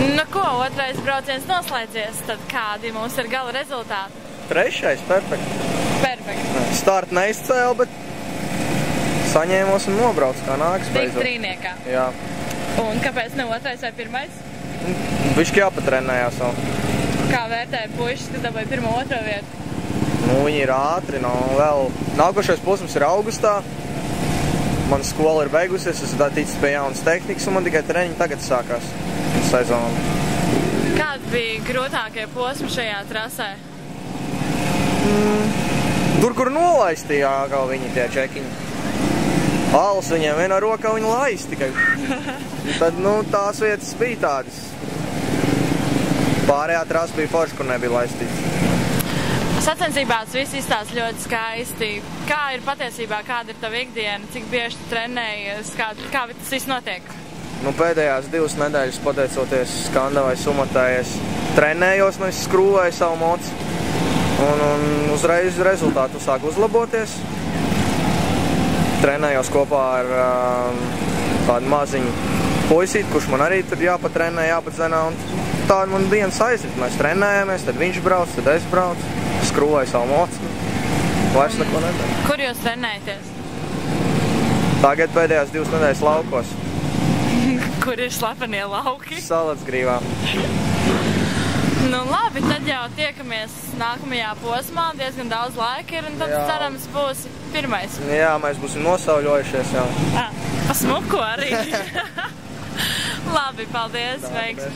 Nu ko, otrais brauciens noslēdzies, tad kādi mums ir gala rezultāti? Trešais, perfekti. Perfekti. Startu neizcēlu, bet saņēmos un nobrauc kā nākas beidzot. Tik trīniekā. Jā. Un kāpēc ne otrais vai pirmais? Bišķi jāpatrenējās vēl. Kā vērtēja puišas, kas dabūja pirmo, otro vietu? Nu, viņi ir ātri, no vēl. Nākošais posms ir augustā. Mana skola ir beigusies, es ticis pie jaunas tehnikas, un man tikai treniņi tagad sākās sezonu. Kādi bija grūtākie posmi šajā trasē? Tur, kur nolaistījā, kā viņi tie čekiņi. Alus viņiem vienā rokā viņi laist tikai. Tad, nu, tās vietas bija tādas. Pārējā trasa bija forša, kur nebija laistīts. Sacensībās viss izstāsta ļoti skaisti. Kā ir patiesībā, kāda ir tava ikdiena, cik bieži tu trenējies, kā tas viss notiek? Nu, pēdējās 2 nedēļas, pateicoties Skandavai Sumatai, es trenējos, nu es skrūvēju savu mocu. Un uzreiz rezultātu sāku uzlaboties. Trenējos kopā ar tādu maziņu puisīti, kurš man arī tur jāpatrenē, jāpadzenā. Un tāda man dienas aizrit. Mēs trenējamies, tad viņš brauc, tad es braucu. Skrūvēju savu mocu. Vairs neko nedaru. Kur jūs trenējaties? Tagad pēdējās 2 nedēļas laukos. Kur ir slepenie lauki? Salacgrīvā. Nu labi, tad jau tiekamies nākamajā posmā, diezgan daudz laika ir, un tad cerams būs pirmais. Jā, mēs būsim nosauļojušies jau. Pa smuku arī. Labi, paldies, veiksmi.